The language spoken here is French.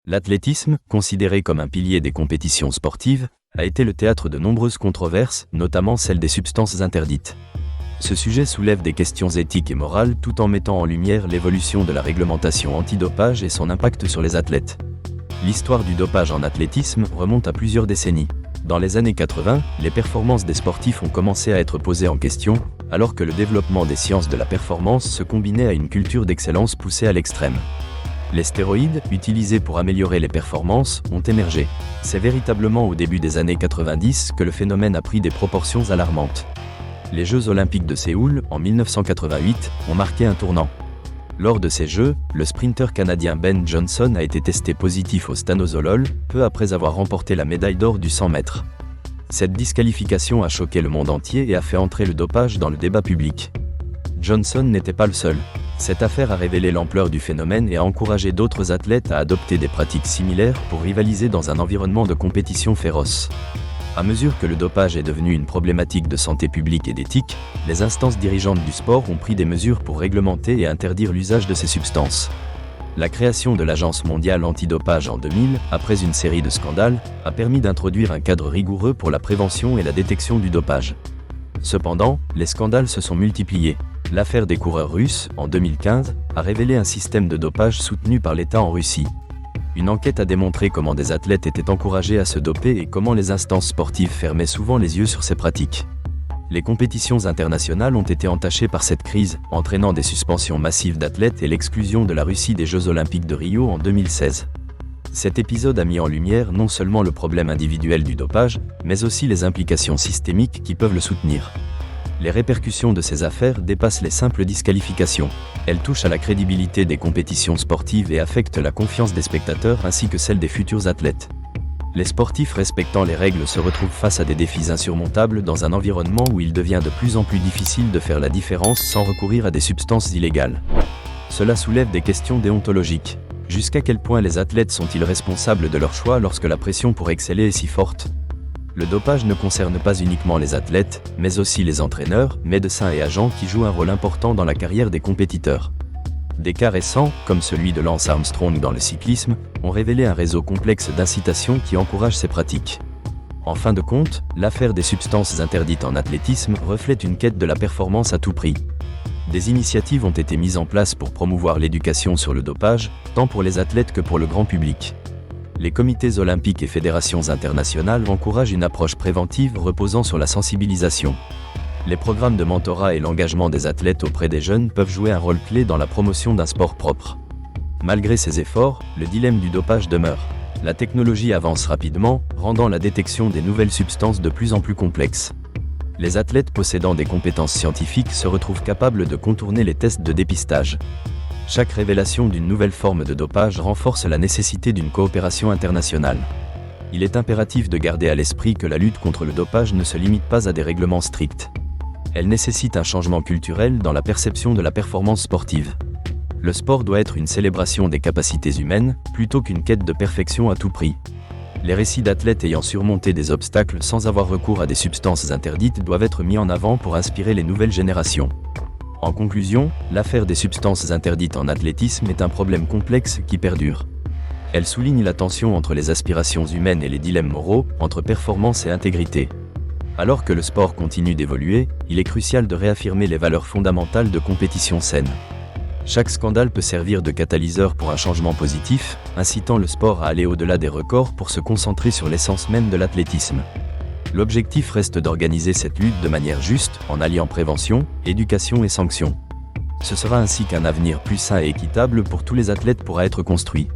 L'athlétisme, considéré comme un pilier des compétitions sportives, a été le théâtre de nombreuses controverses, notamment celle des substances interdites. Ce sujet soulève des questions éthiques et morales tout en mettant en lumière l'évolution de la réglementation antidopage et son impact sur les athlètes. L'histoire du dopage en athlétisme remonte à plusieurs décennies. Dans les années 80, les performances des sportifs ont commencé à être posées en question, alors que le développement des sciences de la performance se combinait à une culture d'excellence poussée à l'extrême. Les stéroïdes, utilisés pour améliorer les performances, ont émergé. C'est véritablement au début des années 90 que le phénomène a pris des proportions alarmantes. Les Jeux Olympiques de Séoul, en 1988, ont marqué un tournant. Lors de ces Jeux, le sprinter canadien Ben Johnson a été testé positif au stanozolol, peu après avoir remporté la médaille d'or du 100 mètres. Cette disqualification a choqué le monde entier et a fait entrer le dopage dans le débat public. Johnson n'était pas le seul. Cette affaire a révélé l'ampleur du phénomène et a encouragé d'autres athlètes à adopter des pratiques similaires pour rivaliser dans un environnement de compétition féroce. À mesure que le dopage est devenu une problématique de santé publique et d'éthique, les instances dirigeantes du sport ont pris des mesures pour réglementer et interdire l'usage de ces substances. La création de l'Agence mondiale antidopage en 2000, après une série de scandales, a permis d'introduire un cadre rigoureux pour la prévention et la détection du dopage. Cependant, les scandales se sont multipliés. L'affaire des coureurs russes, en 2015, a révélé un système de dopage soutenu par l'État en Russie. Une enquête a démontré comment des athlètes étaient encouragés à se doper et comment les instances sportives fermaient souvent les yeux sur ces pratiques. Les compétitions internationales ont été entachées par cette crise, entraînant des suspensions massives d'athlètes et l'exclusion de la Russie des Jeux Olympiques de Rio en 2016. Cet épisode a mis en lumière non seulement le problème individuel du dopage, mais aussi les implications systémiques qui peuvent le soutenir. Les répercussions de ces affaires dépassent les simples disqualifications. Elles touchent à la crédibilité des compétitions sportives et affectent la confiance des spectateurs ainsi que celle des futurs athlètes. Les sportifs respectant les règles se retrouvent face à des défis insurmontables dans un environnement où il devient de plus en plus difficile de faire la différence sans recourir à des substances illégales. Cela soulève des questions déontologiques. Jusqu'à quel point les athlètes sont-ils responsables de leur choix lorsque la pression pour exceller est si forte ? Le dopage ne concerne pas uniquement les athlètes, mais aussi les entraîneurs, médecins et agents qui jouent un rôle important dans la carrière des compétiteurs. Des cas récents, comme celui de Lance Armstrong dans le cyclisme, ont révélé un réseau complexe d'incitation qui encourage ces pratiques. En fin de compte, l'affaire des substances interdites en athlétisme reflète une quête de la performance à tout prix. Des initiatives ont été mises en place pour promouvoir l'éducation sur le dopage, tant pour les athlètes que pour le grand public. Les comités olympiques et fédérations internationales encouragent une approche préventive reposant sur la sensibilisation. Les programmes de mentorat et l'engagement des athlètes auprès des jeunes peuvent jouer un rôle clé dans la promotion d'un sport propre. Malgré ces efforts, le dilemme du dopage demeure. La technologie avance rapidement, rendant la détection des nouvelles substances de plus en plus complexe. Les athlètes possédant des compétences scientifiques se retrouvent capables de contourner les tests de dépistage. Chaque révélation d'une nouvelle forme de dopage renforce la nécessité d'une coopération internationale. Il est impératif de garder à l'esprit que la lutte contre le dopage ne se limite pas à des règlements stricts. Elle nécessite un changement culturel dans la perception de la performance sportive. Le sport doit être une célébration des capacités humaines, plutôt qu'une quête de perfection à tout prix. Les récits d'athlètes ayant surmonté des obstacles sans avoir recours à des substances interdites doivent être mis en avant pour inspirer les nouvelles générations. En conclusion, l'affaire des substances interdites en athlétisme est un problème complexe qui perdure. Elle souligne la tension entre les aspirations humaines et les dilemmes moraux, entre performance et intégrité. Alors que le sport continue d'évoluer, il est crucial de réaffirmer les valeurs fondamentales de compétition saine. Chaque scandale peut servir de catalyseur pour un changement positif, incitant le sport à aller au-delà des records pour se concentrer sur l'essence même de l'athlétisme. L'objectif reste d'organiser cette lutte de manière juste, en alliant prévention, éducation et sanctions. Ce sera ainsi qu'un avenir plus sain et équitable pour tous les athlètes pourra être construit.